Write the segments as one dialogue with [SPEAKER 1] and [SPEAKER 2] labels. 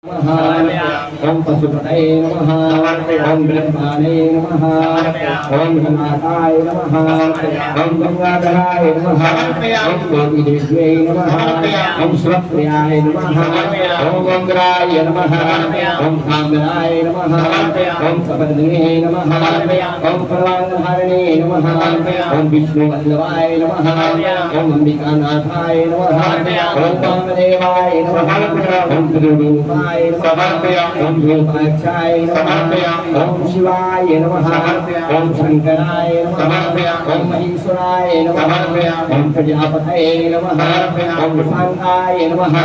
[SPEAKER 1] ओम पशुपतये नमः ओम ब्रह्मणे नमः ओम गणाकाय नमः ओम गंगाधराय नमः ओम गोपीदेव्यै नमः ओम शिवप्रियाय नमः ओम गंगाय नमः ओम कामराय नमः ओम कपदने नमः ओम पर्वतधारिणे नमः ओम विष्णुवल्लभाय नमः ओम अंबिकानाथाय नमः ओम वामदेवाय नमः ओम त्रिरूपाय ओम रूपाक्षाय ओम शिवाय नमः ओम शंकराय नमः ओम महेश्वराय नमः ओम प्रजापतये नमः ओम शांताय नमः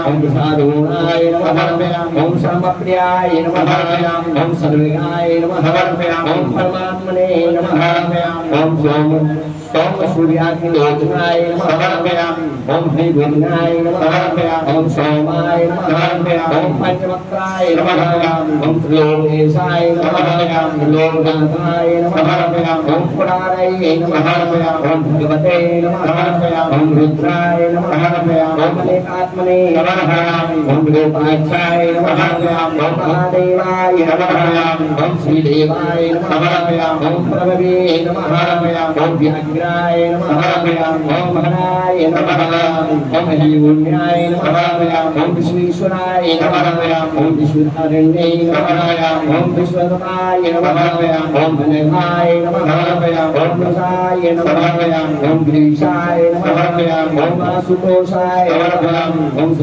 [SPEAKER 1] ओम साधुनाय नमः ओम सर्वप्रियाय नमः ओम सर्वगाय नमः ओम परमात्मने नमः ओम सोम सूर्याग्निलोचनाय नमः ओम हरिगुणाय नमः ओम सोमाय नमः ओम पंचवक्त्राय नमः ओम त्रिलोकेशाय नमः त्रिलोकनाथाय नमः ओम पुरारये नमः ओम भगवते नमः ओम रुद्राय नमः ओम अनेकात्मने नमः ओम रूपाक्षाय नमः ओम महादेवाय नमः ओम श्रीदेवाय नमः ओम प्रभवे नमः ओम व्याघ्राय नमः ओम हराय नमः ओम हिरण्याय नमः ओम विश्वेश्वराय नमः ओम विश्वधारिण्ये नमः ओम विश्वरूपाय नमः ओम अनघाय नमः ओम प्रसाय नमः ओम गिरीशाय नमः ओम आशुतोषाय नमः ओम